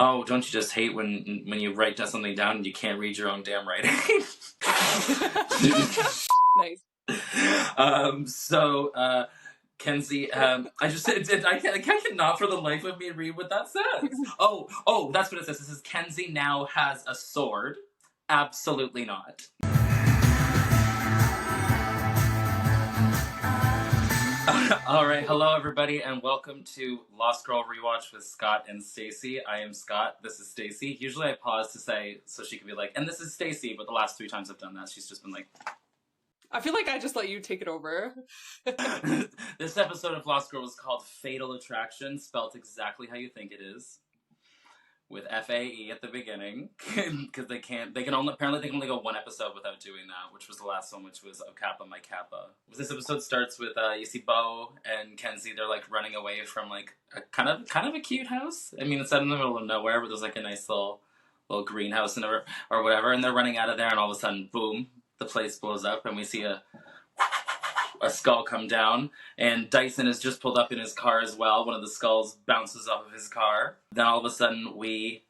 Oh, don't you just hate when you write something down and you can't read your own damn writing? Nice. Kenzi, I cannot for the life of me read what that says. Oh, that's what it says. It says Kenzi now has a sword. Absolutely not. All right, hello everybody, and welcome to Lost Girl Rewatch with Scott and Stacie. I am Scott. This is Stacie. Usually I pause to say so she can be like, and this is Stacie, but the last 3 times I've done that, she's just been like. I feel like I just let you take it over. This episode of Lost Girl was called Fatal Attraction, spelt exactly how you think it is, with F-A-E at the beginning, because they can only go 1 episode without doing that, which was the last one, which was O Kappa My Kappa. This episode starts with you see Bo and Kenzi. They're like running away from like a kind of a cute house. I mean, it's out in the middle of nowhere, but there's like a nice little greenhouse or whatever, and they're running out of there, and all of a sudden, boom, the place blows up, and we see a skull come down, and Dyson has just pulled up in his car as well. One of the skulls bounces off of his car. Then all of a sudden we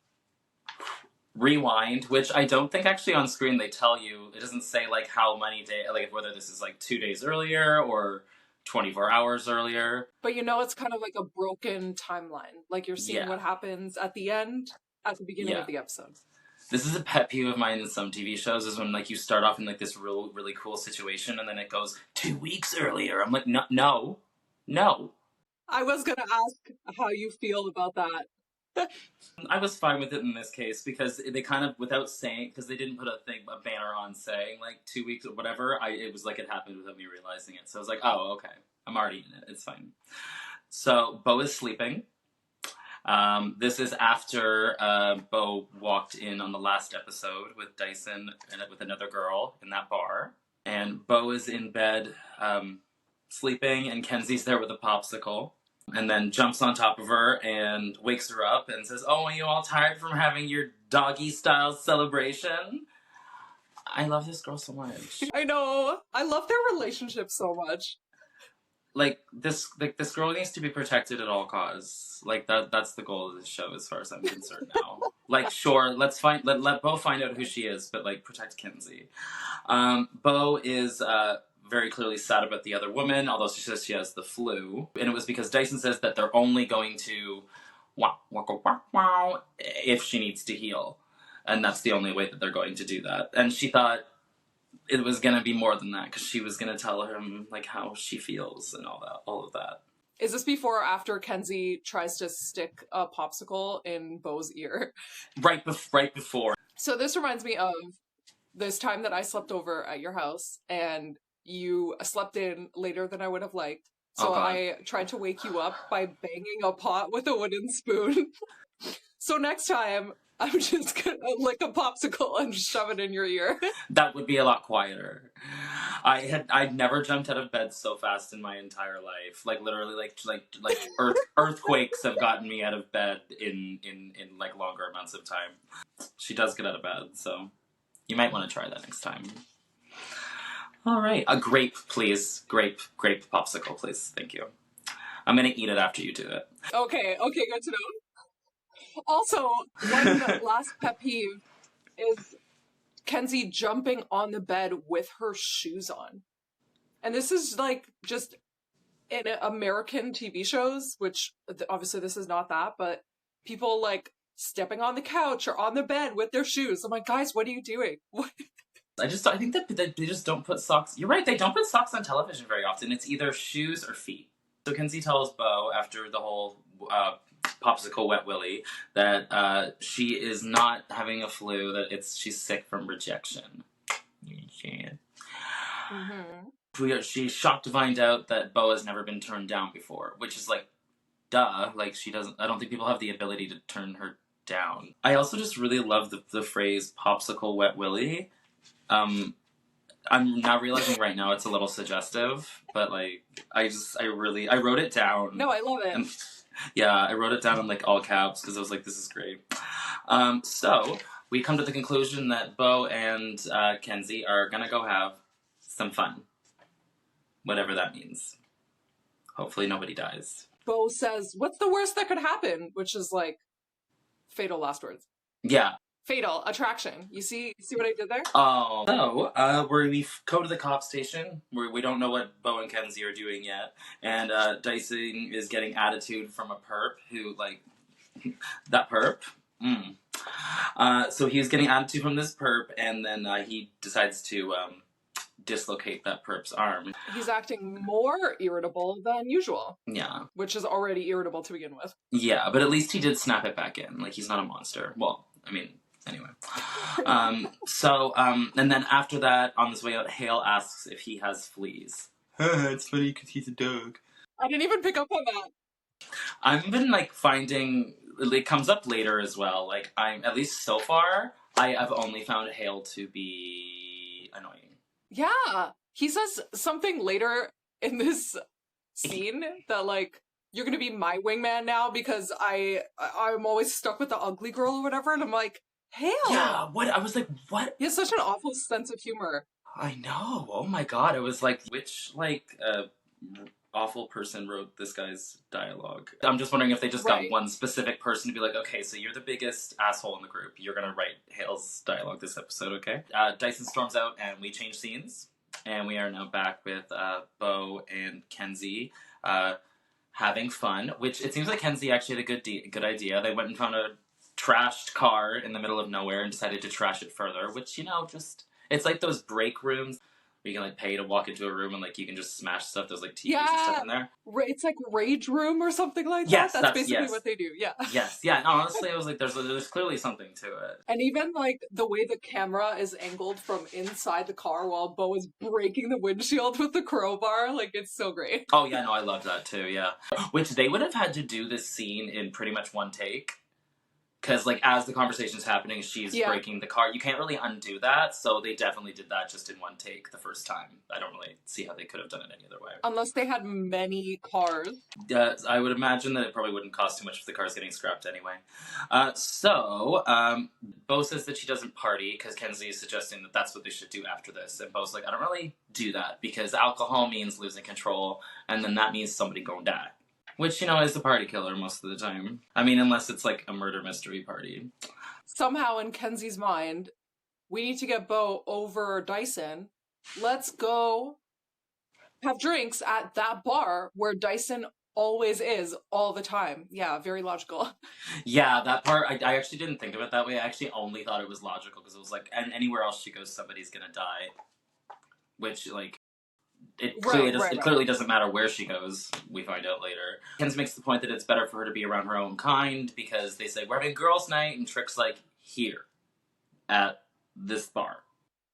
rewind, which I don't think actually on screen they tell you. It doesn't say like how many days, like whether this is like 2 days earlier or 24 hours earlier. But you know, it's kind of like a broken timeline. Like you're seeing what happens at the end, at the beginning of the episode. This is a pet peeve of mine in some TV shows, is when like you start off in like this really cool situation and then it goes 2 weeks earlier. I'm like, no. I was gonna ask how you feel about that. I was fine with it in this case because they kind of, without saying, because they didn't put a banner on saying like 2 weeks or whatever. It was like it happened without me realizing it. So I was like, oh, okay, I'm already in it. It's fine. So Bo is sleeping. This is after Bo walked in on the last episode with Dyson and with another girl in that bar. And Bo is in bed sleeping, and Kenzi's there with a popsicle. And then jumps on top of her and wakes her up and says, "Oh, are you all tired from having your doggy-style celebration?" I love this girl so much. I know. I love their relationship so much. This girl needs to be protected at all costs. Like that's the goal of this show as far as I'm concerned now. Like, sure, let Bo find out who she is, but like protect Kenzi. Bo is very clearly sad about the other woman, although she says she has the flu. And it was because Dyson says that they're only going to if she needs to heal. And that's the only way that they're going to do that. And she thought it was going to be more than that, because she was going to tell him like how she feels and all of that. Is this before or after Kenzi tries to stick a popsicle in Bo's ear? Right before. So this reminds me of this time that I slept over at your house, and you slept in later than I would have liked. So I tried to wake you up by banging a pot with a wooden spoon. So next time, I'm just gonna lick a popsicle and shove it in your ear. That would be a lot quieter. I'd never jumped out of bed so fast in my entire life. Like literally, like earthquakes have gotten me out of bed in like longer amounts of time. She does get out of bed, so you might want to try that next time. All right, a grape, please. Grape popsicle, please. Thank you. I'm gonna eat it after you do it. Okay, good to know. Also, one last pet peeve is Kenzi jumping on the bed with her shoes on. And this is like just in American TV shows, which obviously this is not that, but people like stepping on the couch or on the bed with their shoes. I'm like, guys, what are you doing? I think that they just don't put socks. You're right, they don't put socks on television very often. It's either shoes or feet. So Kenzi tells Bo after the whole popsicle wet willy that she is not having a flu, that she's sick from rejection. Mm-hmm. She's shocked to find out that Bo has never been turned down before, which is like, duh. Like, I don't think people have the ability to turn her down. I also just really love the phrase popsicle wet willy. I'm now realizing right now it's a little suggestive, but like I wrote it down. No, I love it. And, yeah, I wrote it down in like all caps because I was like, this is great. So we come to the conclusion that Bo and Kenzi are gonna go have some fun, whatever that means. Hopefully nobody dies. Bo says, "What's the worst that could happen?" Which is like Fatal last words. Yeah. Fatal attraction. You see what I did there? Oh. So, we go to the cop station, where we don't know what Bo and Kenzi are doing yet, and Dyson is getting attitude from a perp who, like, that perp? So he was getting attitude from this perp, and then he decides to dislocate that perp's arm. He's acting more irritable than usual. Yeah. Which is already irritable to begin with. Yeah, but at least he did snap it back in. Like, he's not a monster. Well, I mean, anyway. And then after that, on his way out, Hale asks if he has fleas. It's funny because he's a dog. I didn't even pick up on that. I've been, like, finding... It comes up later as well. Like, at least so far, I have only found Hale to be annoying. Yeah. He says something later in this scene that, like, you're gonna be my wingman now because I'm always stuck with the ugly girl or whatever, and I'm like, Hale! Yeah, what? I was like, what? He has such an awful sense of humor. I know. Oh my god. I was like, which, like, awful person wrote this guy's dialogue? I'm just wondering if they just got one specific person to be like, okay, so you're the biggest asshole in the group. You're gonna write Hale's dialogue this episode, okay? Dyson storms out and we change scenes. And we are now back with Bo and Kenzi having fun, which it seems like Kenzi actually had a good idea. They went and found a trashed car in the middle of nowhere and decided to trash it further, which, you know, just... It's like those break rooms where you can, like, pay to walk into a room and, like, you can just smash stuff. There's, like, TVs and stuff in there. It's like Rage Room or something like that. Yes, that's basically what they do, yeah. Yes, yeah. No, honestly, I was like, there's clearly something to it. And even, like, the way the camera is angled from inside the car while Bo is breaking the windshield with the crowbar, like, it's so great. Oh, yeah, no, I love that, too, yeah. Which they would have had to do this scene in pretty much one take. Because, like, as the conversation's happening, she's breaking the car. You can't really undo that, so they definitely did that just in one take the first time. I don't really see how they could have done it any other way. Unless they had many cars. I would imagine that it probably wouldn't cost too much if the car's getting scrapped anyway. Bo says that she doesn't party, because Kenzi is suggesting that that's what they should do after this. And Bo's like, I don't really do that, because alcohol means losing control, and then that means somebody gonna die. Which, you know, is the party killer most of the time. I mean, unless it's, like, a murder mystery party. Somehow, in Kenzi's mind, we need to get Bo over Dyson. Let's go have drinks at that bar where Dyson always is all the time. Yeah, very logical. Yeah, that part, I actually didn't think of it that way. I actually only thought it was logical because it was like, and anywhere else she goes, somebody's gonna die. Which, like... It clearly doesn't matter where she goes, we find out later. Kenzi makes the point that it's better for her to be around her own kind, because they say, we're having girls' night, and Trick's like, here, at this bar.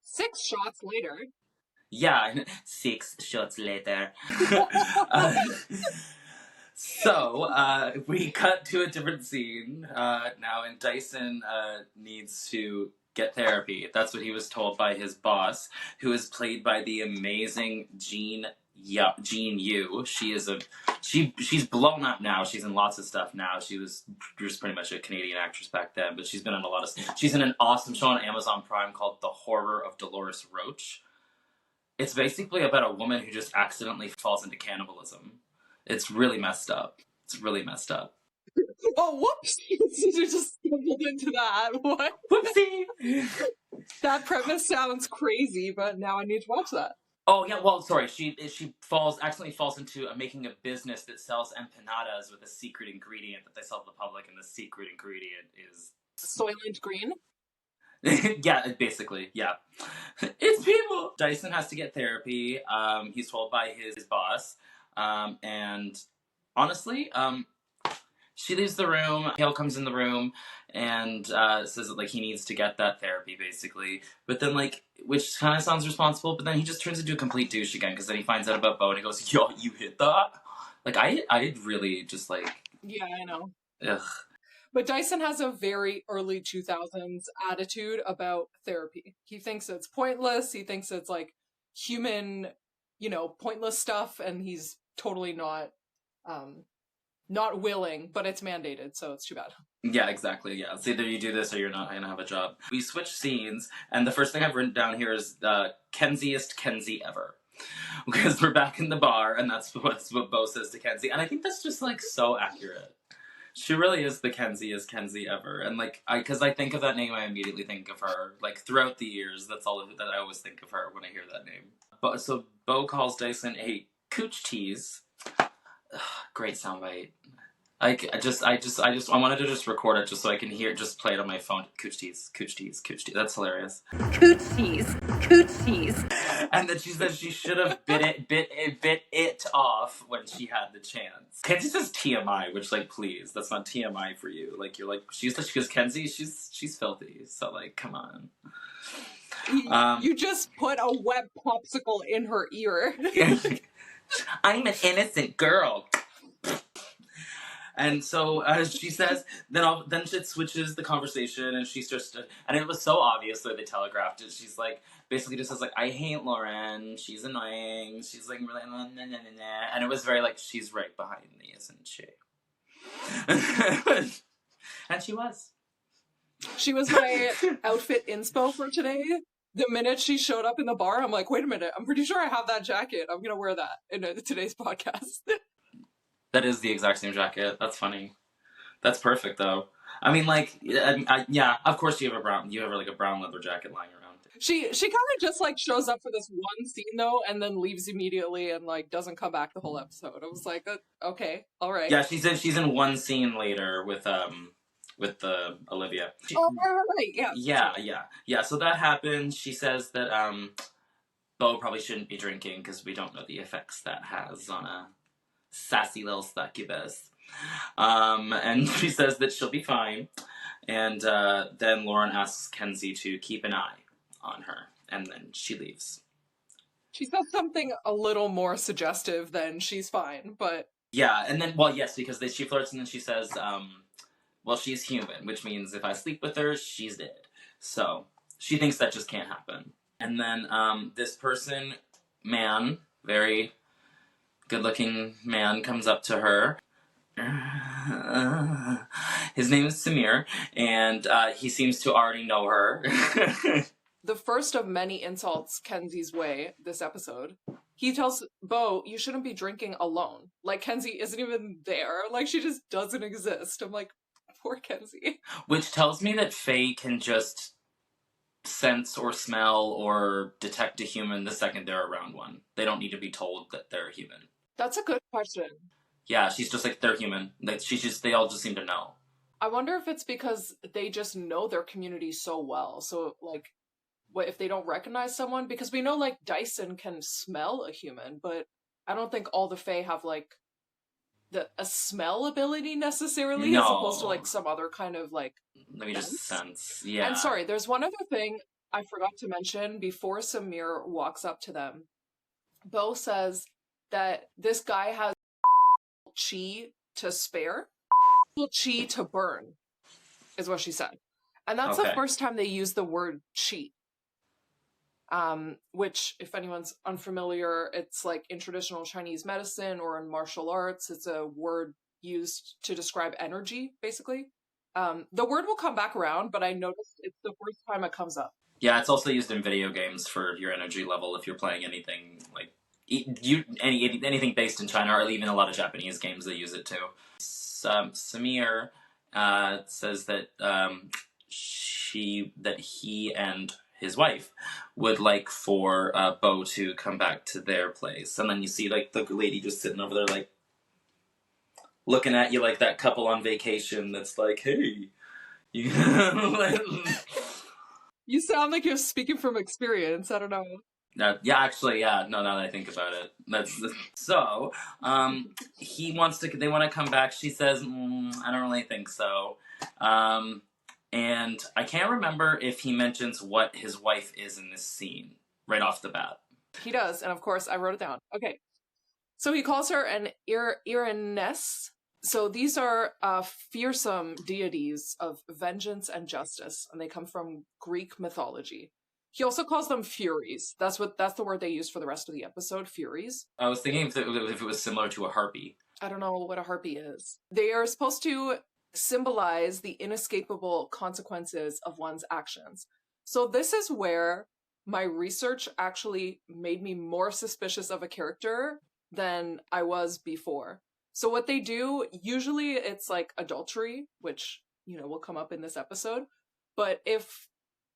6 shots later. Yeah, 6 shots later. We cut to a different scene now, and Dyson needs to get therapy. That's what he was told by his boss, who is played by the amazing Jean Yu. She's blown up now. She's in lots of stuff now. She was just pretty much a Canadian actress back then, but she's been in a lot of stuff. She's in an awesome show on Amazon Prime called The Horror of Dolores Roach. It's basically about a woman who just accidentally falls into cannibalism. It's really messed up. Oh, whoops! You just stumbled into that. What? Whoopsie! That premise sounds crazy, but now I need to watch that. Oh, yeah, well, sorry. She accidentally falls into making a business that sells empanadas with a secret ingredient that they sell to the public, and the secret ingredient is... Soylent Green? Yeah, basically, yeah. It's people! Dyson has to get therapy. He's told by his boss. And honestly, she leaves the room. Hale comes in the room and says that, like, he needs to get that therapy, basically. But then, like, which kind of sounds responsible, but then he just turns into a complete douche again, because then he finds out about Bo and he goes, yo, you hit that? Like, I really just, like... Yeah, I know. Ugh. But Dyson has a very early 2000s attitude about therapy. He thinks it's pointless. He thinks it's, like, human, you know, pointless stuff, and he's totally not willing, but it's mandated, so it's too bad. Yeah, exactly, yeah. It's either you do this or you're not going to have a job. We switch scenes, and the first thing I've written down here is Kenziest Kenzi ever. Because we're back in the bar, and that's what Bo says to Kenzi. And I think that's just, like, so accurate. She really is the Kenziest Kenzi ever. And like, because I think of that name, I immediately think of her. Like throughout the years, that's all that I always think of her when I hear that name. But so Bo calls Dyson a cooch tease. Ugh, great soundbite. I wanted to just record it just so I can hear it, just play it on my phone. Cooch tease, cooch tease, cooch tease. That's hilarious. Cooch tease, cooch tease. And then she says she should have bit it off when she had the chance. Kenzi says TMI, which like, please, that's not TMI for you. Like you're like she goes, Kenzi, she's filthy. So like, come on. You just put a wet popsicle in her ear. I'm an innocent girl. And so she says, then it switches the conversation, and she's just, and it was so obvious that they telegraphed it. She's like, basically just says like, I hate Lauren. She's annoying. She's like really, nah, nah, nah, nah. And it was very like, she's right behind me, isn't she? And she was. She was my outfit inspo for today. The minute she showed up in the bar, I'm like, wait a minute, I'm pretty sure I have that jacket. I'm gonna wear that in today's podcast. That is the exact same jacket. That's funny. That's perfect, though. I mean, like, yeah, of course you have a brown leather jacket lying around. She kind of just, like, shows up for this one scene, though, and then leaves immediately and, like, doesn't come back the whole episode. I was like, okay, all right. Yeah, she's in one scene later with Olivia. Right, yeah. Yeah, so that happened. She says that, Bo probably shouldn't be drinking because we don't know the effects that has on a sassy little succubus. And she says that she'll be fine. And then Lauren asks Kenzi to keep an eye on her. And then she leaves. She says something a little more suggestive than she's fine, but... Yeah, and then, well, yes, because she flirts and then she says, well, she's human, which means if I sleep with her, she's dead. So she thinks that just can't happen. And then this man, very good-looking man, comes up to her. His name is Samir, and he seems to already know her. The first of many insults Kenzi's way this episode. He tells Bo, you shouldn't be drinking alone. Like, Kenzi isn't even there. Like, she just doesn't exist. I'm like, poor Kenzi. Which tells me that Fae can just sense or smell or detect a human the second they're around one. They don't need to be told that they're human. That's a good question. Yeah, she's just like, they're human. They all just seem to know. I wonder if it's because they just know their community so well. So, like, what if they don't recognize someone? Because we know, like, Dyson can smell a human, but I don't think all the Fae have, like, a smell ability necessarily, as opposed to, like, some other kind of, like, maybe just sense. Yeah. And sorry, there's one other thing I forgot to mention before Samir walks up to them. Bo says that this guy has chi to spare, chi to burn, is what she said. And that's the first time they use the word chi. Which, if anyone's unfamiliar, it's like in traditional Chinese medicine or in martial arts, it's a word used to describe energy, basically. The word will come back around, but I noticed it's the first time it comes up. Yeah, it's also used in video games for your energy level if you're playing anything like anything based in China, or even a lot of Japanese games they use it too. Samir says that he and his wife would like for Bo to come back to their place, and then you see like the lady just sitting over there like looking at you like that couple on vacation that's like, hey, you You sound like you're speaking from experience. I don't know. Yeah, actually, yeah. No, now that I think about it, so. They want to come back. She says, I don't really think so. And I can't remember if he mentions what his wife is in this scene right off the bat. He does, and of course I wrote it down. Okay, so he calls her an Ireness. So these are fearsome deities of vengeance and justice, and they come from Greek mythology. He also calls them Furies. That's the word they use for the rest of the episode, Furies. I was thinking if it was similar to a harpy. I don't know what a harpy is. They are supposed to symbolize the inescapable consequences of one's actions. So this is where my research actually made me more suspicious of a character than I was before. So what they do, usually it's like adultery, which, will come up in this episode. But if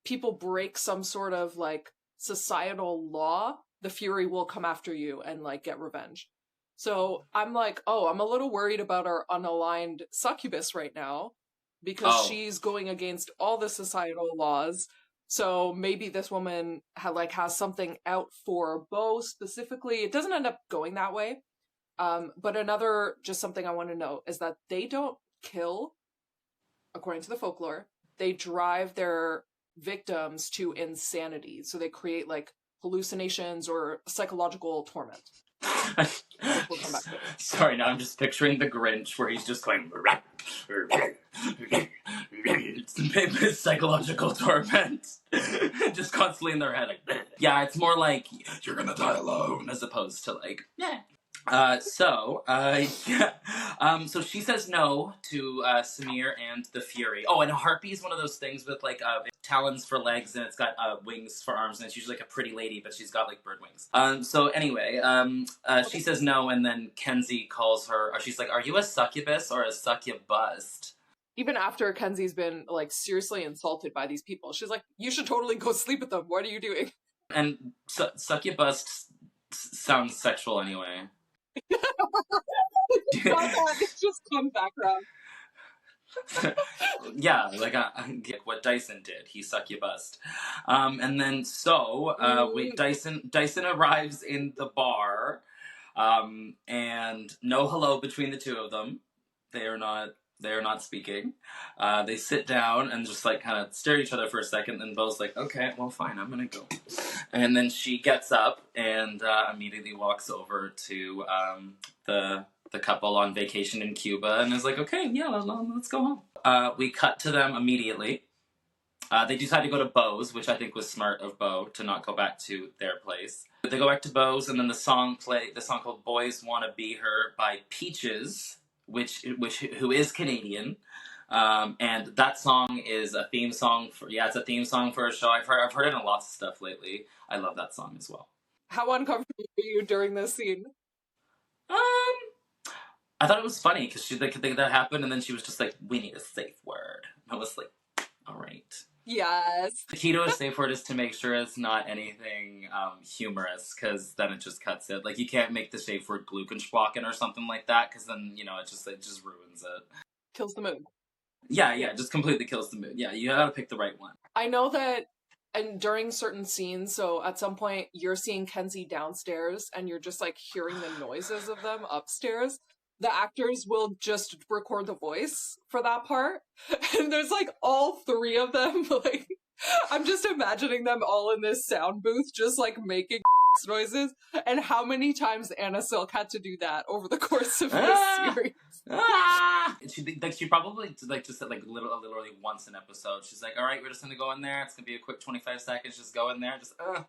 people break some sort of like societal law, the Fury will come after you and like get revenge. So I'm like, oh, I'm a little worried about our unaligned succubus right now because she's going against all the societal laws. So maybe this woman has something out for Beau specifically. It doesn't end up going that way. But another, just something I want to note is that they don't kill, according to the folklore. They drive their victims to insanity. So they create like hallucinations or psychological torment. Which we'll come back to. Sorry, now I'm just picturing the Grinch where he's just going psychological torment. Just constantly in their head. Like, yeah, it's more like you're gonna die alone as opposed to like so she says no to Samir and the Fury. Oh, and a harpy is one of those things with like talons for legs and it's got wings for arms, and it's usually like a pretty lady, but she's got like bird wings. So anyway, she says no, and then Kenzi calls her. She's like, "Are you a succubus or a succubust?" Even after Kenzi's been like seriously insulted by these people, she's like, "You should totally go sleep with them. What are you doing?" And succubus sounds sexual anyway. It's just some background. Yeah, like what Dyson did. He succubust. And then Dyson arrives in the bar, and no hello between the two of them. They are not speaking. They sit down and just like kind of stare at each other for a second, and Beau's like, okay, well fine, I'm gonna go. And then she gets up and immediately walks over to the couple on vacation in Cuba and is like, okay, yeah, let's go home. We cut to them immediately. They decide to go to Beau's, which I think was smart of Beau to not go back to their place. They go back to Beau's, and then the song called Boys Wanna Be Her by Peaches, who is Canadian. And that song is a theme song it's a theme song for a show. I've heard it in lots of stuff lately. I love that song as well. How uncomfortable were you during this scene? I thought it was funny because that happened, and then she was just like, "We need a safe word." And I was like, "All right." Yes. The key to a safe word is to make sure it's not anything humorous, because then it just cuts it. Like, you can't make the safe word Gluckensprochen or something like that, because then it just ruins it. Kills the mood. Yeah, it just completely kills the mood. Yeah, you gotta pick the right one. I know that. And during certain scenes, so at some point you're seeing Kenzi downstairs and you're just like hearing the noises of them upstairs. The actors will just record the voice for that part. And there's like all three of them. Like, I'm just imagining them all in this sound booth, just like making noises. And how many times Anna Silk had to do that over the course of this series. She probably just said literally once an episode. She's like, all right, we're just gonna go in there. It's gonna be a quick 25 seconds. Just go in there. Just all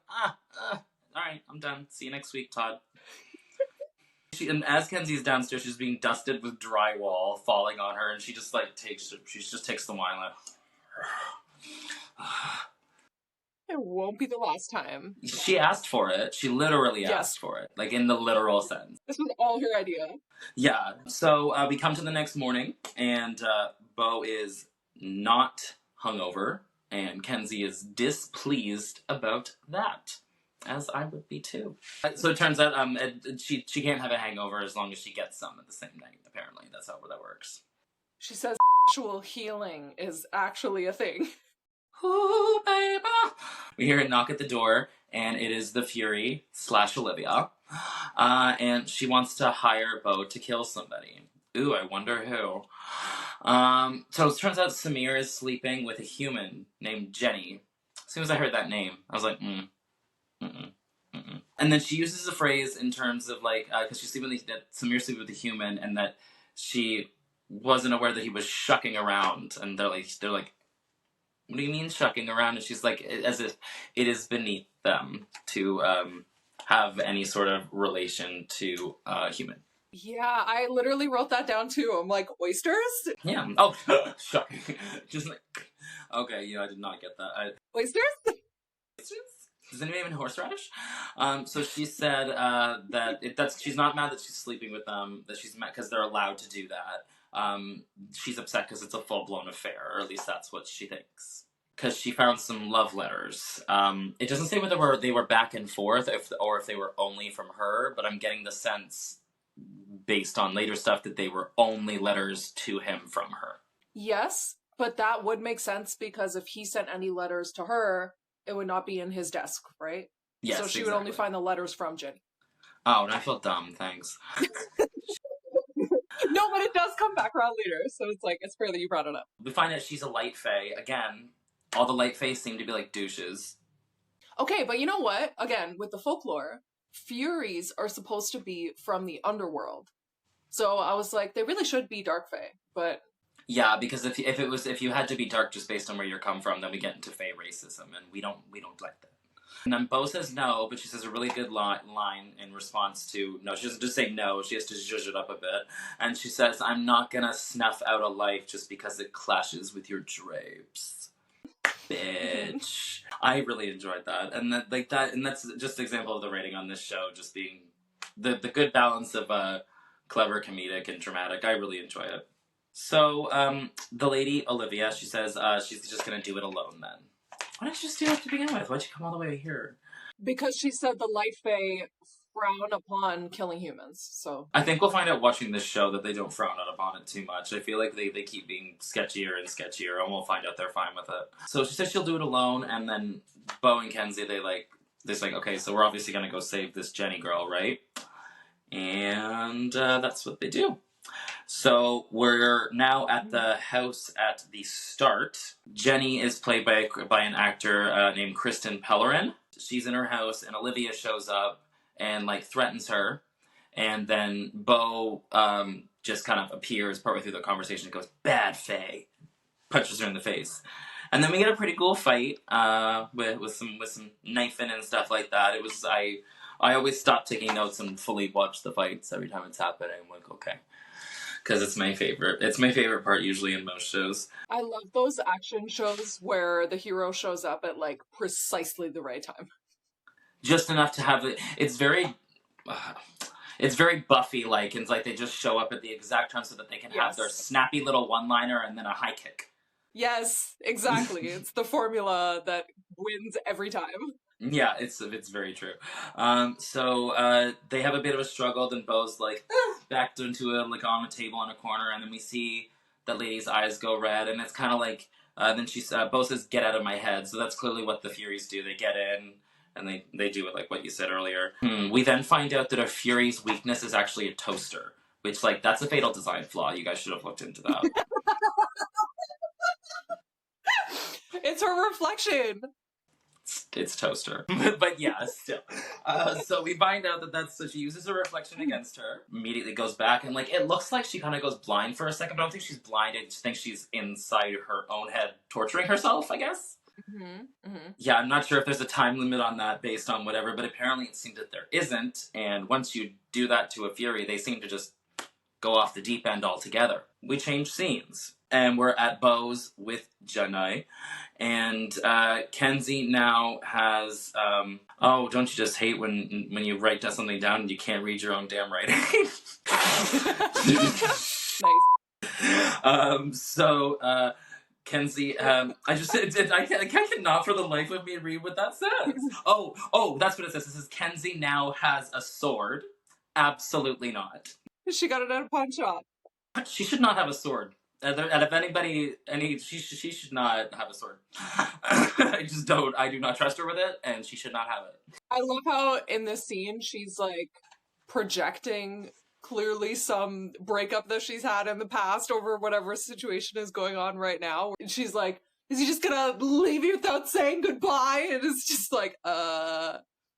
right, I'm done. See you next week, Todd. And as Kenzi's downstairs, she's being dusted with drywall falling on her, and she just takes the wine like. It won't be the last time. She asked for it. She literally asked for it, like in the literal sense. This was all her idea. Yeah. So we come to the next morning, and Beau is not hungover, and Kenzi is displeased about that. As I would be too. So it turns out she can't have a hangover as long as she gets some at the same night, apparently. That's how that works. She says actual healing is actually a thing. Ooh, baby. We hear a knock at the door, and it is the Fury / Olivia. And she wants to hire Beau to kill somebody. Ooh, I wonder who. So it turns out Samir is sleeping with a human named Jenny. As soon as I heard that name, I was like, And then she uses a phrase in terms of because she's sleeping that Samir's sleeping with a human, and that she wasn't aware that he was shucking around, and they're like, what do you mean shucking around? And she's like, as if it is beneath them to have any sort of relation to a human. Yeah, I literally wrote that down too. I'm like, oysters? Yeah. Oh, shocking. Just like, okay, I did not get that. Oysters? Oysters? Does anyone even horseradish? So she said she's not mad that she's sleeping with them, that she's mad because they're allowed to do that. She's upset because it's a full-blown affair, or at least that's what she thinks. Because she found some love letters. It doesn't say whether they were back and forth or if they were only from her, but I'm getting the sense, based on later stuff, that they were only letters to him from her. Yes, but that would make sense because if he sent any letters to her, it would not be in his desk, right? Yes, so she would only find the letters from Jenny. Oh, and I feel dumb, thanks. No, but it does come back around later, so it's like, it's fair that you brought it up. We find out she's a light fae. Again, all the light fae seem to be like douches. Okay, but you know what? Again, with the folklore, Furies are supposed to be from the underworld. So I was like, they really should be dark fae, but... Yeah, because if you had to be dark just based on where you come from, then we get into fae racism, and we don't like that. And then Bo says no, but she says a really good line in response to no. She doesn't just say no, she has to zhuzh it up a bit. And she says, I'm not gonna snuff out a life just because it clashes with your drapes. Bitch. I really enjoyed that. And that's just an example of the writing on this show just being the good balance of clever, comedic, and dramatic. I really enjoy it. So, the lady, Olivia, she says she's just gonna do it alone then. Why didn't you just do it to begin with? Why'd you come all the way here? Because she said the light fae frown upon killing humans, so... I think we'll find out watching this show that they don't frown upon it too much. I feel like they keep being sketchier and sketchier, and we'll find out they're fine with it. So she says she'll do it alone, and then Bo and Kenzi, they're like, okay, so we're obviously gonna go save this Jenny girl, right? And that's what they do. So we're now at the house at the start. Jenny is played by an actor named Kristen Pellerin. She's in her house, and Olivia shows up and like threatens her, and then Bo just kind of appears partway through the conversation and goes, "Bad Fae," punches her in the face, and then we get a pretty cool fight with some knifing and stuff like that. It was I always stop taking notes and fully watch the fights every time it's happening. I'm like, okay. Because it's my favorite. It's my favorite part usually in most shows. I love those action shows where the hero shows up at like precisely the right time. Just enough to have it. It's very Buffy-like. It's like they just show up at the exact time so that they can have their snappy little one-liner and then a high kick. Yes, exactly. It's the formula that wins every time. Yeah, it's very true. So they have a bit of a struggle. Then Bo's like backed into it, like on a table on a corner, and then we see that lady's eyes go red, and it's kind of like then Bo says, "Get out of my head." So that's clearly what the Furies do. They get in and they do it like what you said earlier. We then find out that a Fury's weakness is actually a toaster, which that's a fatal design flaw. You guys should have looked into that. It's her reflection. It's toaster. But yeah, still. So we find out so she uses a reflection against her, immediately goes back, and it looks like she kind of goes blind for a second, but I don't think she's blind. I just think she's inside her own head torturing herself, I guess. Mm-hmm. Mm-hmm. Yeah, I'm not sure if there's a time limit on that based on whatever, but apparently it seems that there isn't, and once you do that to a Fury, they seem to just go off the deep end altogether. We change scenes, and we're at Bo's with Jenny, and Kenzi now has, oh, don't you just hate when you write something down and you can't read your own damn writing? Nice. Kenzi, I cannot for the life of me read what that says. Oh, that's what it says. It says Kenzi now has a sword. Absolutely not. She got it at a pawn shop. She should not have a sword. And if anybody, she should not have a sword. I do not trust her with it, and she should not have it. I love how in this scene she's projecting clearly some breakup that she's had in the past over whatever situation is going on right now. And she's like, is he just gonna leave you without saying goodbye? And it's just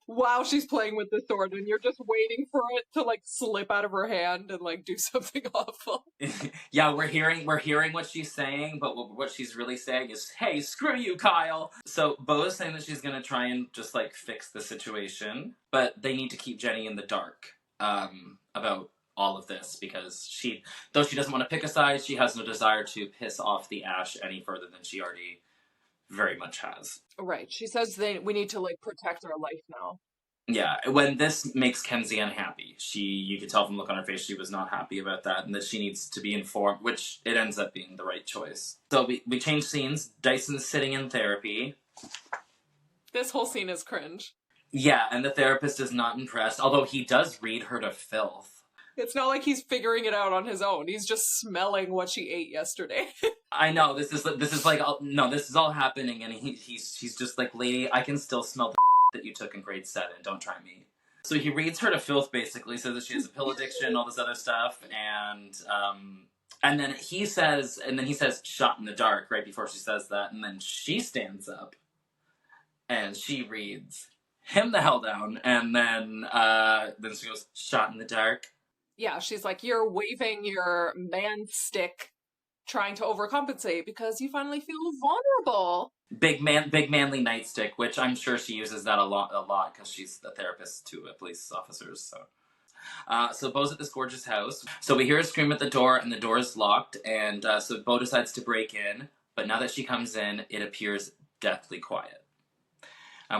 while she's playing with the sword, and you're just waiting for it to slip out of her hand and do something awful. Yeah, we're hearing what she's saying, but what she's really saying is, "Hey, screw you, Kyle." So Bo is saying that she's gonna try and just fix the situation, but they need to keep Jenny in the dark about all of this because though she doesn't want to pick a side, she has no desire to piss off the Ash any further than she already very much has. Right. She says we need to, like, protect our life now. Yeah, when this makes Kenzi unhappy, you could tell from the look on her face she was not happy about that, and that she needs to be informed, which it ends up being the right choice. So we change scenes. Dyson's sitting in therapy. This whole scene is cringe. Yeah, and the therapist is not impressed, although he does read her to filth. It's not like he's figuring it out on his own. He's just smelling what she ate yesterday. I know, this is all happening, and he's just like, lady, I can still smell the that you took in grade 7. Don't try me. So he reads her to filth, basically, says that she has a pill addiction, all this other stuff, and then he says, shot in the dark right before she says that, and then she stands up, and she reads him the hell down, and then she goes, shot in the dark. Yeah, she's like, you're waving your man stick, trying to overcompensate because you finally feel vulnerable. Big manly nightstick, which I'm sure she uses that a lot because she's a therapist to police officers. So Beau's at this gorgeous house. So we hear a scream at the door, and the door is locked. And so Beau decides to break in, but now that she comes in, it appears deathly quiet.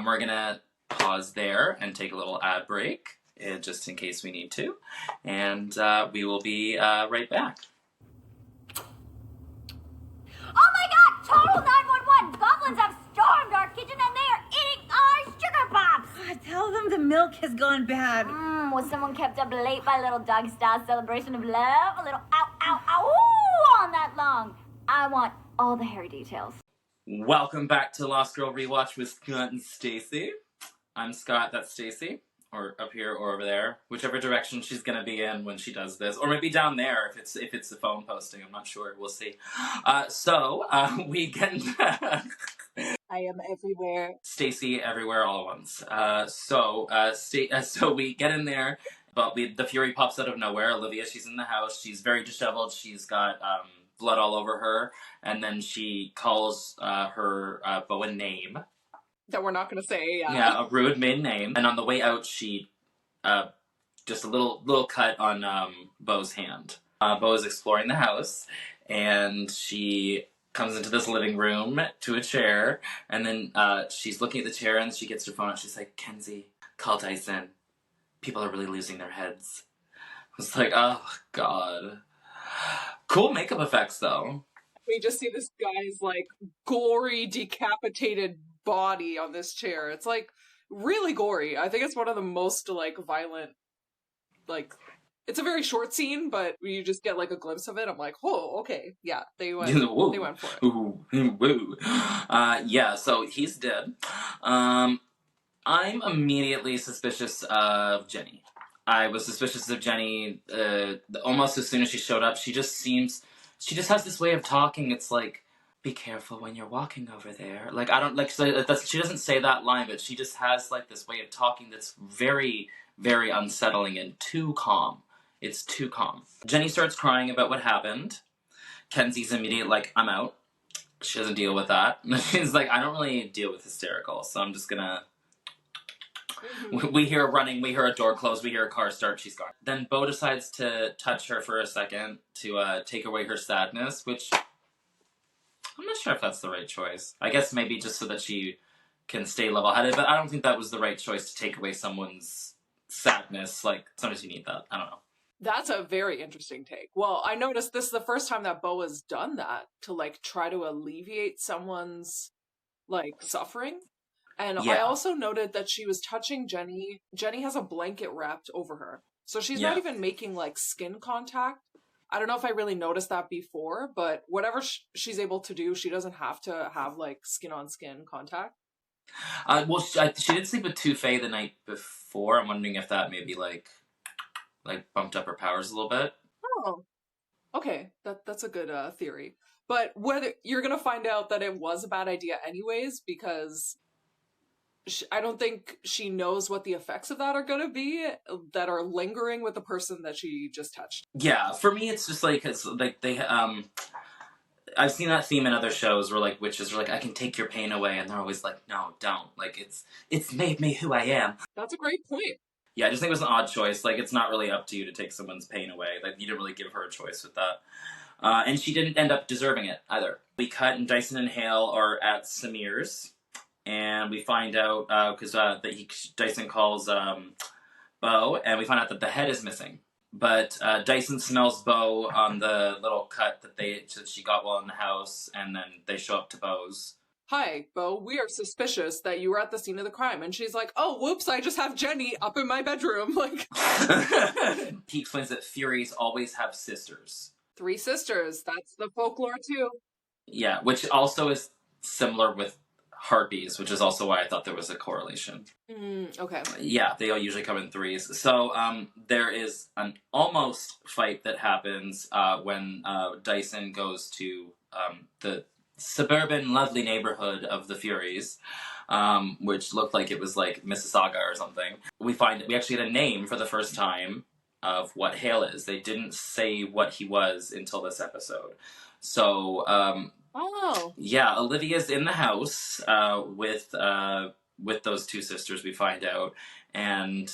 We're gonna pause there and take a little ad break, just in case we need to, and we will be right back. Oh my god! Total 911! Goblins have stormed our kitchen and they are eating our sugar pops! Tell them the milk has gone bad. Was someone kept up late by a little dog style celebration of love? A little ow, ow, ow all night long. I want all the hairy details. Welcome back to Lost Girl Rewatch with Scott and Stacie. I'm Scott, that's Stacie. Or up here or over there, whichever direction she's gonna be in when she does this, or maybe down there if it's the phone posting. I'm not sure. We'll see. We get. I am everywhere. Stacie everywhere all at once. So we get in there, but the Fury pops out of nowhere. Olivia, she's in the house. She's very disheveled. She's got blood all over her, and then she calls her Beau a name. That we're not going to say, yeah. Yeah, a rude maiden name. And on the way out, she, just a little cut on Beau's hand. Beau is exploring the house, and she comes into this living room to a chair, and then she's looking at the chair, and she gets her phone, and she's like, Kenzi, call Dyson. People are really losing their heads. I was like, oh, God. Cool makeup effects, though. We just see this guy's, like, gory, decapitated body on this chair. It's, like, really gory. I think it's one of the most, like, violent, like, it's a very short scene, but you just get, like, a glimpse of it. I'm like, oh, okay, yeah, they went for it. Woo. Yeah, so he's dead. I'm immediately suspicious of Jenny. I was suspicious of Jenny almost as soon as she showed up. She just has this way of talking. It's like, be careful when you're walking over there. Like, I don't, like, she doesn't say that line, but she just has, like, this way of talking that's very, very unsettling and too calm. It's too calm. Jenny starts crying about what happened. Kenzi's immediate, like, I'm out. She doesn't deal with that. She's like, I don't really deal with hysterical, so I'm just gonna... We hear running, we hear a door close, we hear a car start, she's gone. Then Beau decides to touch her for a second to take away her sadness, which I'm not sure if that's the right choice. I guess maybe just so that she can stay level-headed, but I don't think that was the right choice to take away someone's sadness. Like, sometimes you need that. I don't know. That's a very interesting take. Well, I noticed this is the first time that Beau has done that, to, like, try to alleviate someone's, like, suffering. And yeah. I also noted that she was touching Jenny. Jenny has a blanket wrapped over her. So she's not even making, like, skin contact. I don't know if I really noticed that before, but whatever she's able to do, she doesn't have to have, like, skin-on-skin contact. Well, she did sleep with two Fae the night before. I'm wondering if that maybe, like bumped up her powers a little bit. Oh, okay. That's a good theory. But whether you're going to find out that it was a bad idea anyways, because... I don't think she knows what the effects of that are going to be that are lingering with the person that she just touched. Yeah, for me, it's just like, it's like they, I've seen that theme in other shows where, like, witches are like, I can take your pain away, and they're always like, no, don't. Like, it's made me who I am. That's a great point. Yeah, I just think it was an odd choice. Like, it's not really up to you to take someone's pain away. Like, you didn't really give her a choice with that. And she didn't end up deserving it either. We cut, and Dyson and Hale are at Samir's, and we find out, because Dyson calls Bo, and we find out that the head is missing. But Dyson smells Bo on the little cut that she got while in the house, and then they show up to Bo's. Hi, Bo, we are suspicious that you were at the scene of the crime. And she's like, oh, whoops, I just have Jenny up in my bedroom. Like, He explains that Furies always have sisters. 3 sisters. That's the folklore, too. Yeah, which also is similar with harpies, which is also why I thought there was a correlation. Okay. Yeah, they all usually come in 3s. So there is an almost fight that happens when Dyson goes to the suburban lovely neighborhood of the Furies, which looked like it was like Mississauga or something. We actually get a name for the first time of what Hale is. They didn't say what he was until this episode. So yeah, Olivia's in the house with those 2 sisters. We find out, and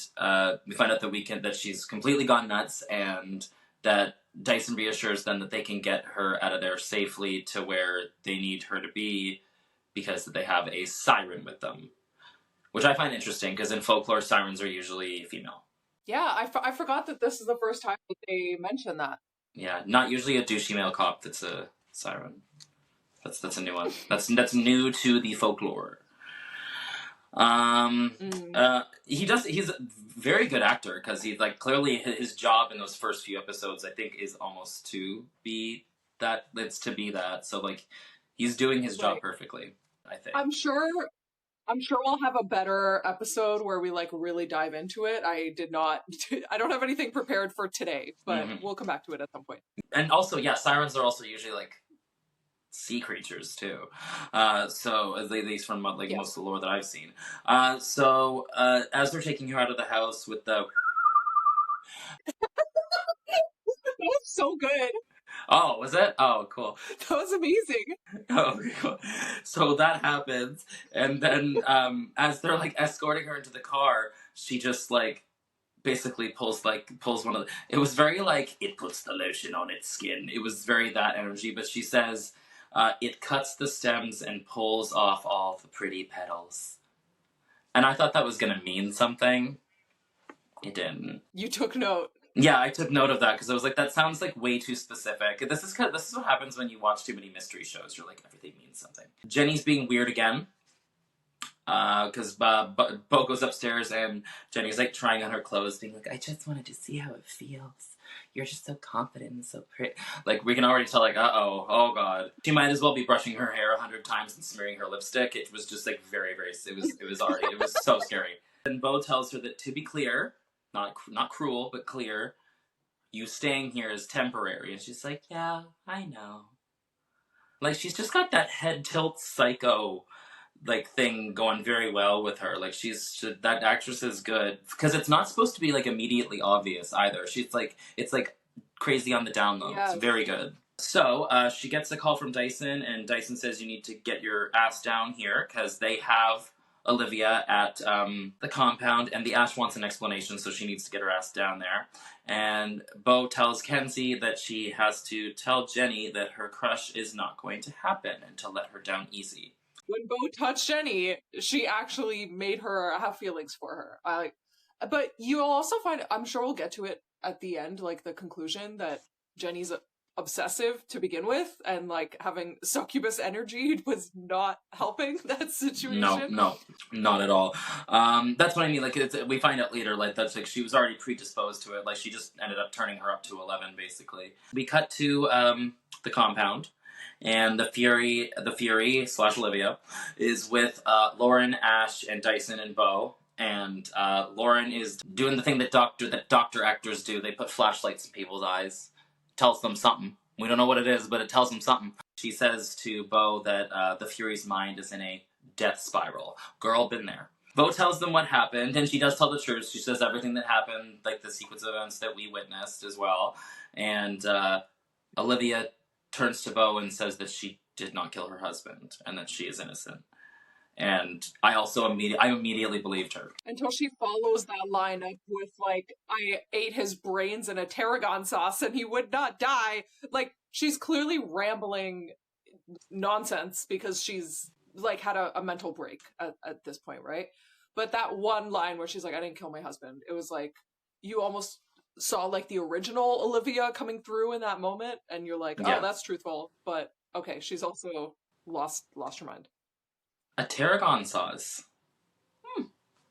we find out that she's completely gone nuts, and that Dyson reassures them that they can get her out of there safely to where they need her to be because they have a siren with them. Which I find interesting, because in folklore, sirens are usually female. Yeah, I forgot that this is the first time that they mentioned that. Yeah, not usually a douchey male cop that's a siren. That's a new one. That's new to the folklore. He's a very good actor, because he's like, clearly his job in those first few episodes, I think, is almost to be that. It's to be that. So like, he's doing his job perfectly, I think. I'm sure we'll have a better episode where we like really dive into it. I don't have anything prepared for today, but we'll come back to it at some point. And also, yeah, sirens are also usually like sea creatures too. So at least from most of the lore that I've seen. So as they're taking her out of the house with the That was so good. Oh, was it? Oh, cool. That was amazing. Oh, cool. So that happens, and then as they're like escorting her into the car, she just like basically pulls one of the, it was very like, it puts the lotion on its skin. It was very that energy, but she says it cuts the stems and pulls off all the pretty petals. And I thought that was going to mean something. It didn't. You took note. Yeah, I took note of that, because I was like, that sounds like way too specific. This is what happens when you watch too many mystery shows. You're like, everything means something. Jenny's being weird again, because Bo goes upstairs and Jenny's like trying on her clothes, being like, I just wanted to see how it feels. You're just so confident and so pretty. Like, we can already tell, like, oh god. She might as well be brushing her hair 100 times and smearing her lipstick. It was just like very, very, it was so scary. And Bo tells her that, to be clear, not cruel, but clear, you staying here is temporary. And she's like, yeah, I know. Like, she's just got that head tilt psycho, like, thing going very well with her. Like, that actress is good. Because it's not supposed to be, like, immediately obvious, either. It's like, crazy on the down low. Yes. It's very good. So, she gets a call from Dyson, and Dyson says, you need to get your ass down here, because they have Olivia at the compound, and the Ash wants an explanation, so she needs to get her ass down there. And Bo tells Kenzi that she has to tell Jenny that her crush is not going to happen, and to let her down easy. When Bo touched Jenny, she actually made her have feelings for her. But you'll also find, I'm sure we'll get to it at the end, like the conclusion, that Jenny's obsessive to begin with, and like having succubus energy was not helping that situation. No, not at all. That's what I mean. Like, we find out later, like, that's like she was already predisposed to it. Like, she just ended up turning her up to 11, basically. We cut to the compound, and the Fury / Olivia is with Lauren, Ash, and Dyson and Bo. And Lauren is doing the thing that doctor actors do. They put flashlights in people's eyes. Tells them something. We don't know what it is, but it tells them something. She says to Bo that the Fury's mind is in a death spiral. Girl, been there. Bo tells them what happened, and she does tell the truth. She says everything that happened, like the sequence of events that we witnessed as well. And Olivia turns to Bo and says that she did not kill her husband, and that she is innocent. And I immediately believed her. Until she follows that line up with, like, I ate his brains in a tarragon sauce and he would not die. Like, she's clearly rambling nonsense because she's, like, had a mental break at this point, right? But that one line where she's like, I didn't kill my husband, it was like, you almost saw, like, the original Olivia coming through in that moment, and you're like, oh, that's truthful, but okay, she's also lost her mind. A tarragon sauce.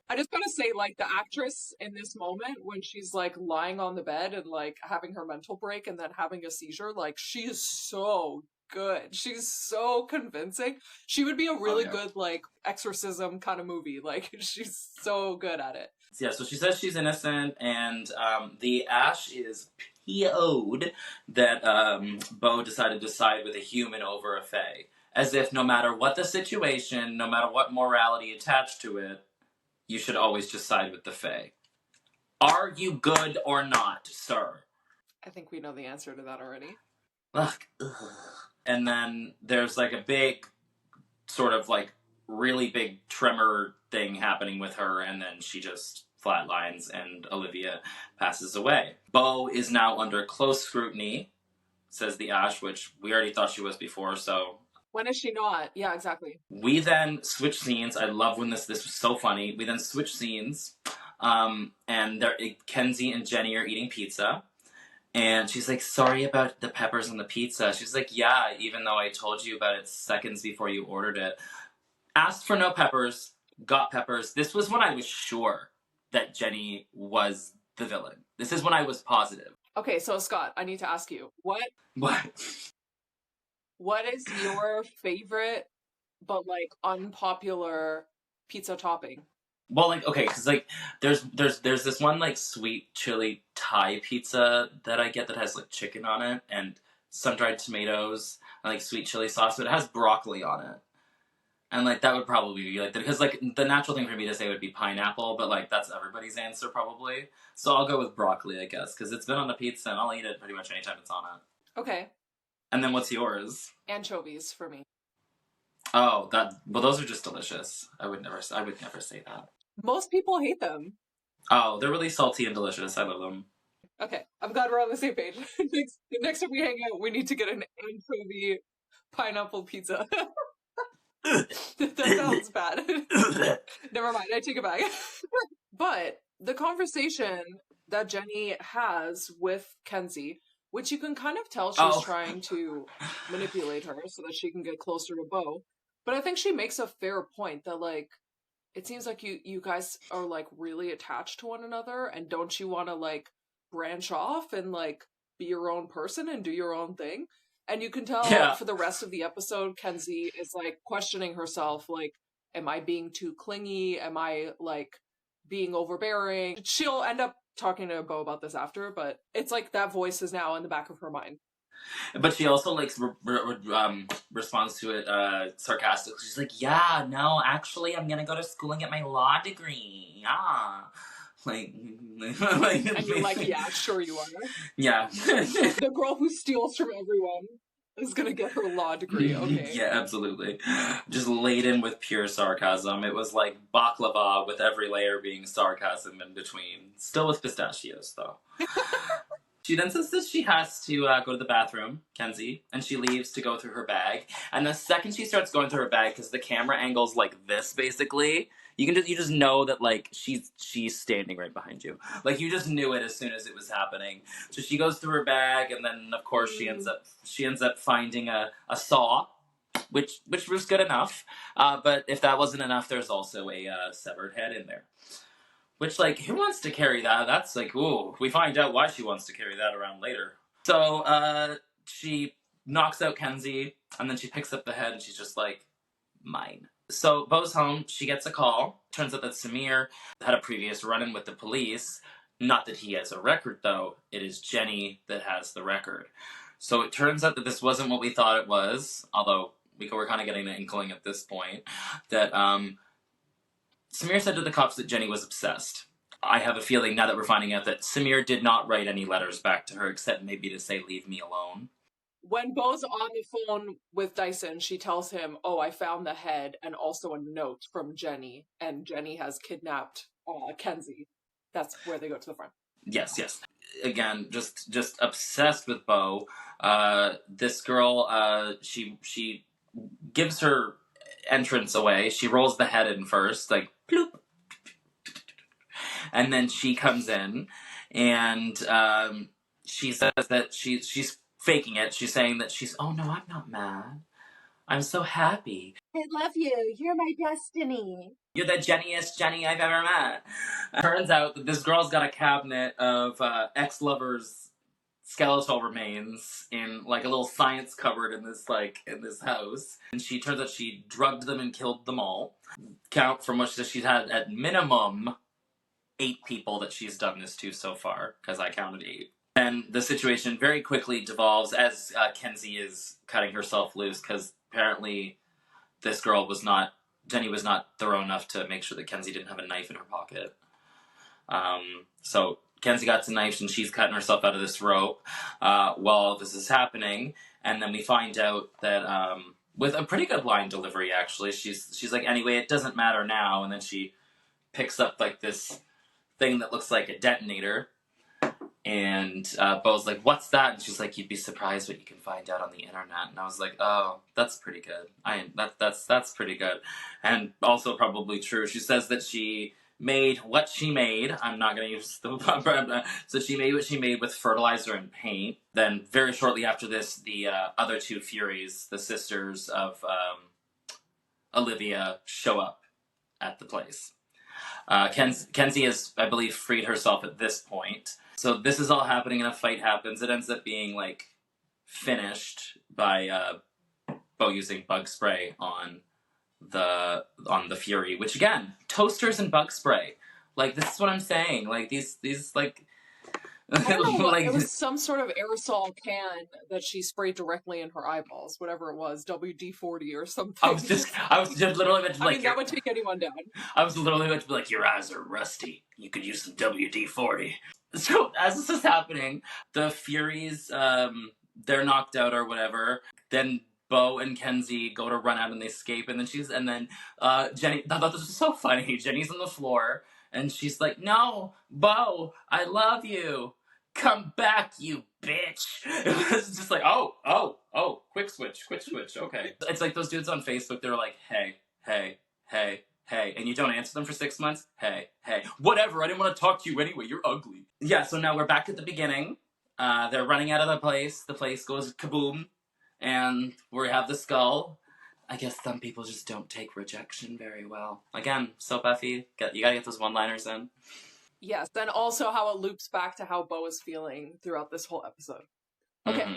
I just gotta say, like, the actress in this moment, when she's, like, lying on the bed and, like, having her mental break and then having a seizure, like, she is so good. She's so convincing. She would be a really good, like, exorcism kind of movie. Like, she's so good at it. Yeah, so she says she's innocent, and the Ash is PO'd that Bo decided to side with a human over a Fae. As if no matter what the situation, no matter what morality attached to it, you should always just side with the Fae. Are you good or not, sir? I think we know the answer to that already. Ugh. And then there's, like, a big, sort of, like, really big tremor thing happening with her, and then she just flatlines, and Olivia passes away. Bo is now under close scrutiny, says the Ash, which we already thought she was before, so... When is she not? Yeah, exactly. We then switch scenes. I love when this was so funny. We then switch scenes, and Kenzi and Jenny are eating pizza. And she's like, sorry about the peppers on the pizza. She's like, yeah, even though I told you about it seconds before you ordered it. Asked for no peppers, got peppers. This was when I was sure that Jenny was the villain. This is when I was positive. Okay, so Scott, I need to ask you, what is your favorite, but, like, unpopular pizza topping? Well, like, okay, because, like, there's this one, like, sweet chili Thai pizza that I get that has, like, chicken on it and sun-dried tomatoes and, like, sweet chili sauce, but it has broccoli on it. And, like, that would probably be, like, because, like, the natural thing for me to say would be pineapple, but, like, that's everybody's answer, probably. So I'll go with broccoli, I guess, because it's been on the pizza, and I'll eat it pretty much anytime it's on it. Okay. And then what's yours? Anchovies for me. Oh, well, those are just delicious. I would never say that. Most people hate them. Oh, they're really salty and delicious. I love them. Okay, I'm glad we're on the same page. Next time we hang out, we need to get an anchovy pineapple pizza. That sounds bad. Never mind, I take it back. But the conversation that Jenny has with Kenzi, which you can kind of tell she's trying to manipulate her so that she can get closer to Bo. But I think she makes a fair point that, like, it seems like you guys are, like, really attached to one another, and don't you want to, like, branch off and, like, be your own person and do your own thing? And you can tell for the rest of the episode, Kenzi is, like, questioning herself, like, am I being too clingy? Am I, like, being overbearing? She'll end up talking to Bo about this after, but it's like that voice is now in the back of her mind. But she also, like, responds to it sarcastically. She's like, yeah, no, actually, I'm gonna go to school and get my law degree. Yeah. Like, and you're like, yeah, sure you are. Yeah. The girl who steals from everyone is gonna get her law degree, okay. Yeah, absolutely. Just laden with pure sarcasm. It was like baklava with every layer being sarcasm in between. Still with pistachios, though. She then says that she has to go to the bathroom, Kenzi, and she leaves to go through her bag. And the second she starts going through her bag, because the camera angle's like this, basically, you just know that, like, she's standing right behind you. Like, you just knew it as soon as it was happening. So she goes through her bag, and then of course she ends up finding a saw, which was good enough. But if that wasn't enough, there's also a severed head in there. Which, like, who wants to carry that? That's like, ooh, we find out why she wants to carry that around later. So, she knocks out Kenzi, and then she picks up the head, and she's just like, mine. So, Bo's home, she gets a call. Turns out that Samir had a previous run-in with the police. Not that he has a record, though. It is Jenny that has the record. So it turns out that this wasn't what we thought it was, although we're kind of getting an inkling at this point, that, Samir said to the cops that Jenny was obsessed. I have a feeling now that we're finding out that Samir did not write any letters back to her except maybe to say, leave me alone. when Beau's on the phone with Dyson, she tells him, "Oh, I found the head and also a note from Jenny, and Jenny has kidnapped Kenzi." That's where they go to the front. Yes. Again, just obsessed with Beau. This girl, she gives her entrance away. She rolls the head in first, like bloop, and then she comes in, and she says that she's faking it. She's saying that oh no, I'm not mad. I'm so happy. I love you. You're my destiny. You're the Jenniest Jenny I've ever met. Turns out that this girl's got a cabinet of ex-lovers' skeletal remains in like a little science cupboard in this house. And she turns out she drugged them and killed them all. Count from which she's had at minimum 8 people that she's done this to so far, because I counted 8. And the situation very quickly devolves as Kenzi is cutting herself loose, because apparently Jenny was not thorough enough to make sure that Kenzi didn't have a knife in her pocket. So Kenzi got the knife and she's cutting herself out of this rope while this is happening. And then we find out that with a pretty good line delivery, actually, she's like, anyway, it doesn't matter now. And then she picks up like this thing that looks like a detonator. And Beau's like, what's that? And she's like, you'd be surprised what you can find out on the internet. And I was like, oh, that's pretty good. That's pretty good. And also probably true. She says that she made what she made. I'm not going to use the... So she made what she made with fertilizer and paint. Then very shortly after this, the other 2 Furies, the sisters of Olivia, show up at the place. Kenzi has, I believe, freed herself at this point. So this is all happening and a fight happens. It ends up being, like, finished by Beau using bug spray on the Fury. Which, again, toasters and bug spray. Like, this is what I'm saying. Like, these like... I don't know, like, it was some sort of aerosol can that she sprayed directly in her eyeballs, whatever it was, WD-40 or something. I was just literally meant to be like... I mean, that would take anyone down. I was literally meant to be like, your eyes are rusty. You could use some WD-40. So, as this is happening, the Furies, they're knocked out or whatever. Then Beau and Kenzi go to run out and they escape. And then Jenny, I thought this was so funny. Jenny's on the floor and she's like, no, Beau, I love you. Come back, you bitch. It was just like, oh, quick switch, okay. It's like those dudes on Facebook, they're like, hey, and you don't answer them for 6 months? Hey, whatever, I didn't want to talk to you anyway, you're ugly. Yeah, so now we're back at the beginning. They're running out of the place goes kaboom, and we have the skull. I guess some people just don't take rejection very well. Again, so Buffy, you gotta get those one-liners in. Yes, and also how it loops back to how Beau is feeling throughout this whole episode. Okay,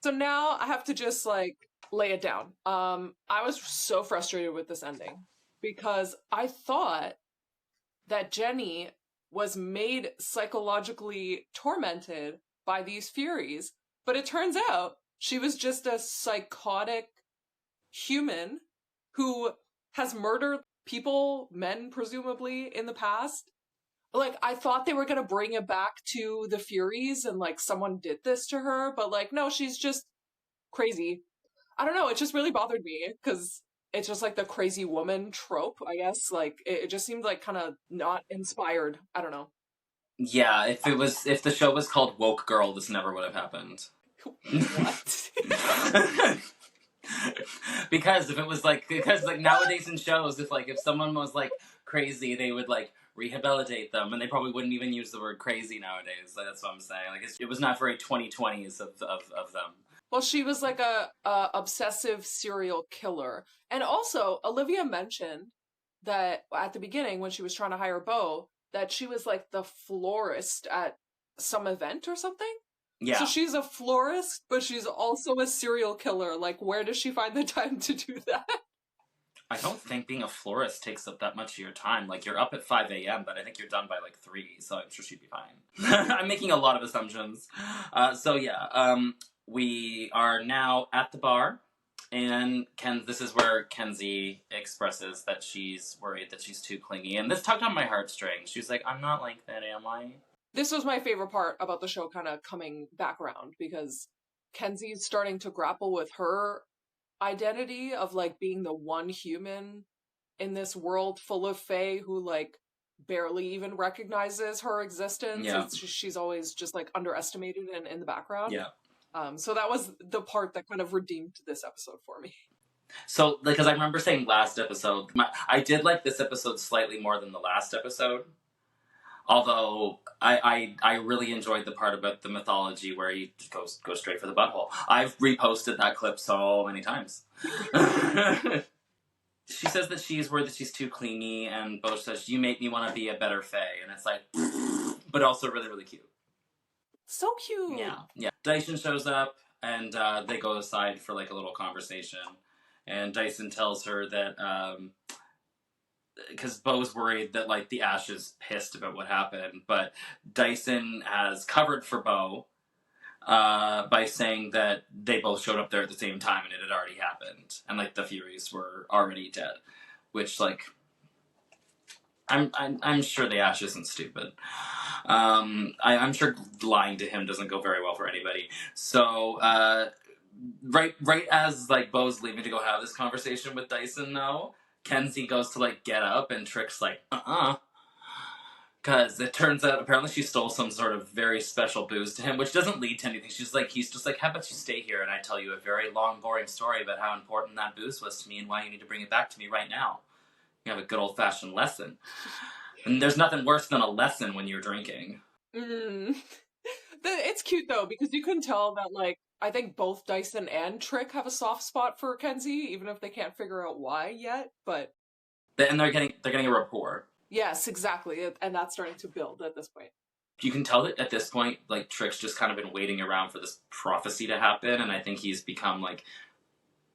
So now I have to just, like, lay it down. I was so frustrated with this ending because I thought that Jenny was made psychologically tormented by these Furies, but it turns out she was just a psychotic human who has murdered people, men presumably, in the past. Like, I thought they were gonna bring it back to the Furies and, like, someone did this to her, but, like, no, she's just crazy. I don't know, it just really bothered me, because it's just, like, the crazy woman trope, I guess. Like, it just seemed, like, kind of not inspired. I don't know. Yeah, if the show was called Woke Girl, this never would have happened. What? because nowadays in shows, if someone was, like, crazy, they would, like, rehabilitate them, and they probably wouldn't even use the word crazy nowadays. Like, that's what I'm saying. Like, it was not very 2020s of them. Well, she was like a obsessive serial killer. And also, Olivia mentioned that at the beginning, when she was trying to hire Beau, that she was like the florist at some event or something. Yeah. So she's a florist, but she's also a serial killer. Like, where does she find the time to do that? I don't think being a florist takes up that much of your time. Like, you're up at 5 a.m., but I think you're done by, like, 3, so I'm sure she'd be fine. I'm making a lot of assumptions. We are now at the bar, and this is where Kenzi expresses that she's worried that she's too clingy, and this tugged on my heartstrings. She's like, I'm not like that, am I? This was my favorite part about the show kind of coming back around, because Kenzi's starting to grapple with her identity of like being the one human in this world full of Fae who like barely even recognizes her existence. Yeah. She's always just like underestimated and in the background. Yeah. So that was the part that kind of redeemed this episode for me. So, because I remember saying last episode, I did like this episode slightly more than the last episode. Although I really enjoyed the part about the mythology where he goes straight for the butthole. I've reposted that clip so many times. She says that she's worried that she's too clingy, and Bo says, "You make me want to be a better Fae," and it's like, but also really, really cute. So cute. Yeah. Dyson shows up, and they go aside for like a little conversation, and Dyson tells her that because Bo's worried that like the Ash is pissed about what happened, but Dyson has covered for Bo by saying that they both showed up there at the same time and it had already happened, and like the Furies were already dead, which like I'm sure the Ash isn't stupid. I'm sure lying to him doesn't go very well for anybody. So right as like Bo's leaving to go have this conversation with Dyson though, Kenzi goes to like get up and Trick's like because it turns out apparently she stole some sort of very special booze to him, which doesn't lead to anything. He's just like, how about you stay here and I tell you a very long, boring story about how important that booze was to me and why you need to bring it back to me right now. You have a good old-fashioned lesson. And there's nothing worse than a lesson when you're drinking. It's cute though, because you can tell that like, I think both Dyson and Trick have a soft spot for Kenzi, even if they can't figure out why yet, but... And they're getting a rapport. Yes, exactly, and that's starting to build at this point. You can tell that at this point, like, Trick's just kind of been waiting around for this prophecy to happen, and I think he's become, like,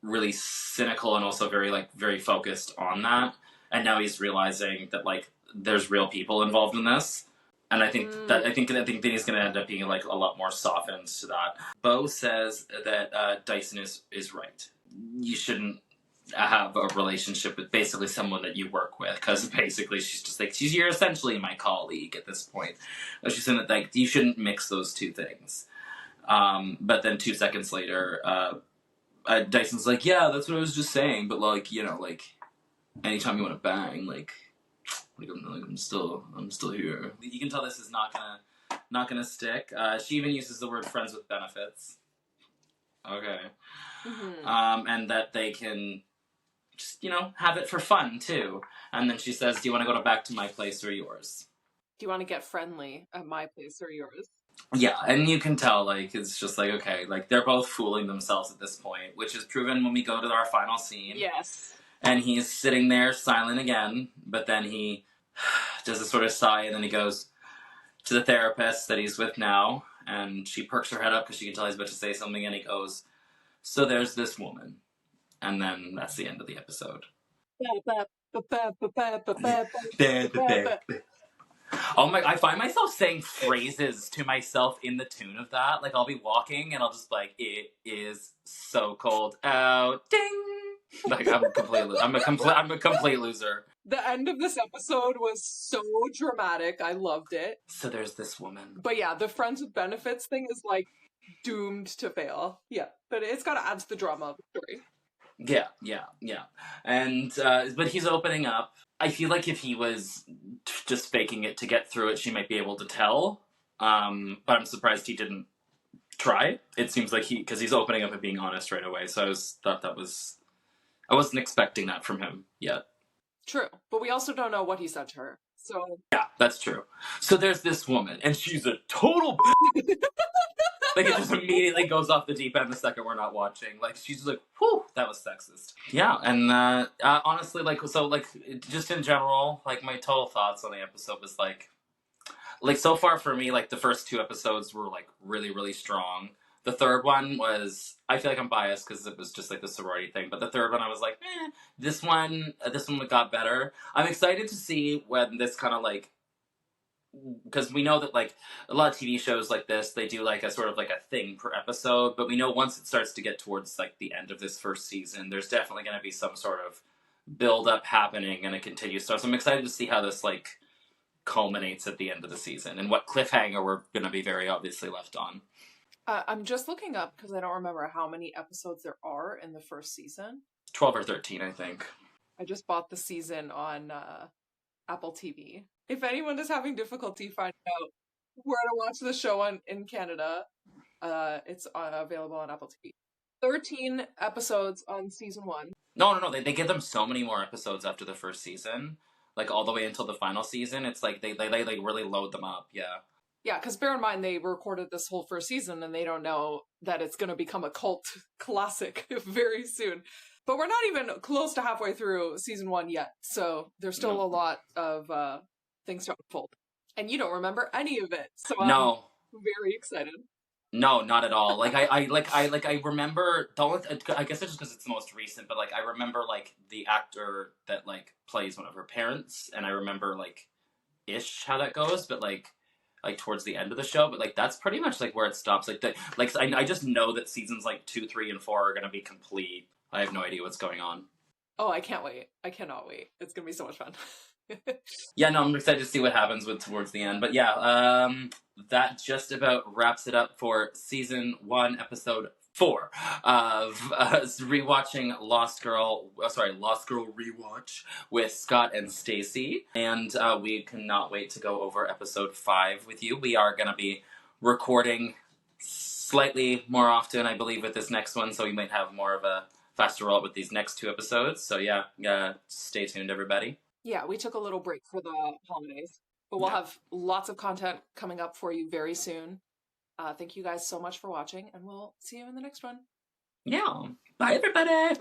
really cynical and also very focused on that. And now he's realizing that, like, there's real people involved in this. And I think that he's going to end up being, like, a lot more softened to that. Bo says that Dyson is right. You shouldn't have a relationship with basically someone that you work with, because basically she's just like, you're essentially my colleague at this point. She's saying that like you shouldn't mix those two things. But then 2 seconds later, Dyson's like, yeah, that's what I was just saying, but like, you know, like anytime you want to bang, like I'm still here. You can tell this is not gonna stick. She even uses the word friends with benefits. Okay. Mm-hmm. And that they can just, you know, have it for fun, too. And then she says, do you want to go back to my place or yours? Do you want to get friendly at my place or yours? Yeah, and you can tell, like, it's just like, okay, like, they're both fooling themselves at this point, which is proven when we go to our final scene. Yes. And he's sitting there silent again, but then he does a sort of sigh, and then he goes to the therapist that he's with now, and she perks her head up because she can tell he's about to say something, and he goes, so there's this woman. And then that's the end of the episode. Oh my, I find myself saying phrases to myself in the tune of that. Like, I'll be walking and I'll just be like, it is so cold out. Ding! Like, I'm a complete loser. The end of this episode was so dramatic. I loved it. So there's this woman. But yeah, the friends with benefits thing is like doomed to fail. Yeah, but it's got to add to the drama of the story. Yeah. And, but he's opening up. I feel like if he was just faking it to get through it, she might be able to tell. But I'm surprised he didn't try. It seems like because he's opening up and being honest right away. So I wasn't expecting that from him yet. True. But we also don't know what he said to her. So. Yeah, that's true. So there's this woman, and she's a total like, it just immediately goes off the deep end the second we're not watching. Like, she's like, whew, that was sexist. Yeah, and honestly, like, so, like, just in general, like, my total thoughts on the episode was, like, so far for me, like, the first 2 episodes were, like, really, really strong. The third one was, I feel like I'm biased because it was just, like, the sorority thing, but the third one I was like, this one got better. I'm excited to see when this kind of, like, because we know that, like, a lot of TV shows like this, they do, like, a sort of, like, a thing per episode, but we know once it starts to get towards, like, the end of this first season, there's definitely going to be some sort of build-up happening, and it continues. So I'm excited to see how this, like, culminates at the end of the season, and what cliffhanger we're going to be very obviously left on. I'm just looking up because I don't remember how many episodes there are in the first season. 12 or 13, I think. I just bought the season on Apple TV. If anyone is having difficulty finding out where to watch the show in Canada, it's available on Apple TV. 13 episodes on season 1. No. They give them so many more episodes after the first season. Like, all the way until the final season. It's like, they really load them up, yeah. Yeah, because bear in mind, they recorded this whole first season, and they don't know that it's going to become a cult classic very soon. But we're not even close to halfway through season 1 yet, so there's still a lot of things to unfold. And you don't remember any of it, so I'm very excited. No, not at all. Like I remember. I guess it's just because it's the most recent, but like I remember like the actor that like plays one of her parents, and I remember like ish how that goes, but like towards the end of the show. But like that's pretty much like where it stops. I just know that seasons like 2, 3, and 4 are gonna be complete. I have no idea what's going on. Oh, I can't wait! I cannot wait! It's gonna be so much fun. Yeah, no, I'm excited to see what happens towards the end. But yeah, that just about wraps it up for season 1, episode 4 of rewatching Lost Girl Rewatch with Scott and Stacie. And we cannot wait to go over episode 5 with you. We are going to be recording slightly more often, I believe, with this next one, so we might have more of a faster roll with these next 2 episodes. So yeah, stay tuned, everybody. Yeah, we took a little break for the holidays, but we'll have lots of content coming up for you very soon. Thank you guys so much for watching, and we'll see you in the next one. Yeah. Bye, everybody.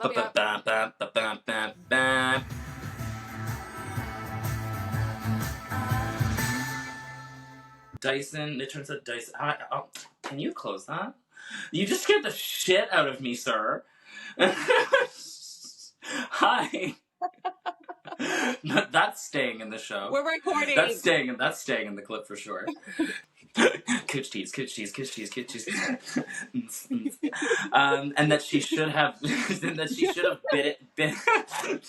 Dyson, it turns out Dyson. Can you close that? You just scared the shit out of me, sir. Hi. That's staying in the show. We're recording. That's staying in the clip for sure. Cooch cheese. And that she should have bit it.